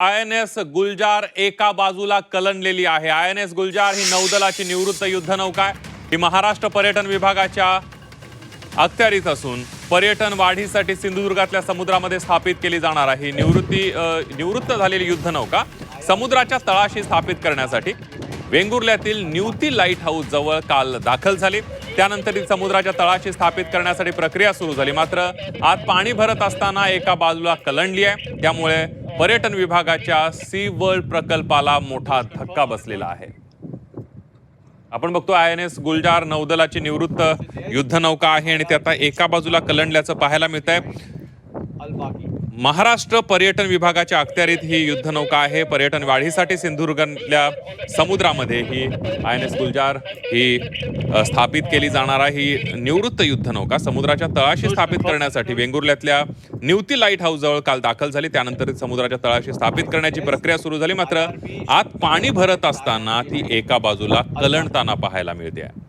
INS Gulzar एका बाजूला कलंडलेली आहे। INS गुलजार ही नौदलाची निवृत्त युद्धनौका आहे। ही महाराष्ट्र पर्यटन विभागाच्या अखत्यारीत असून पर्यटन वाढीसाठी सिंधुदुर्गातल्या समुद्रामध्ये स्थापित केली जाणार आहे। निवृत्त झालेली युद्धनौका समुद्राच्या तळाशी स्थापित करण्यासाठी वेंगुर्ल्यातील न्यूती लाईट हाऊस जवळ काल दाखल झाली। त्यानंतर ती समुद्राच्या तळाशी स्थापित करण्यासाठी प्रक्रिया सुरू झाली। मात्र आत पाणी भरत असताना एका बाजूला कलंडली आहे। त्यामुळे पर्यटन विभागाच्या सी वर्ल्ड प्रकल्पाला मोठा धक्का बसलेला आहे। आपण बघतो INS गुलजार नौदलाची निवृत्त युद्धनौका आहे आणि ती आता एका बाजूला कलंडल्याचं पाहायला मिळतंय। महाराष्ट्र पर्यटन विभागाच्या अखत्यारीत ही युद्धनौका आहे। पर्यटन वाढीसाठी सिंधुदुर्गातल्या समुद्रामध्ये ही INS गुलजार ही स्थापित केली जाणार आहे। ही निवृत्त युद्धनौका समुद्राच्या तळाशी स्थापित करण्यासाठी वेंगुर्ल्यातल्या न्यूती लाईट हाऊस जवळ काल दाखल झाली। त्यानंतर समुद्राच्या तळाशी स्थापित करण्याची प्रक्रिया सुरू झाली। मात्र आत पाणी भरत असताना ती एका बाजूला कलंडताना पाहायला मिळते आहे।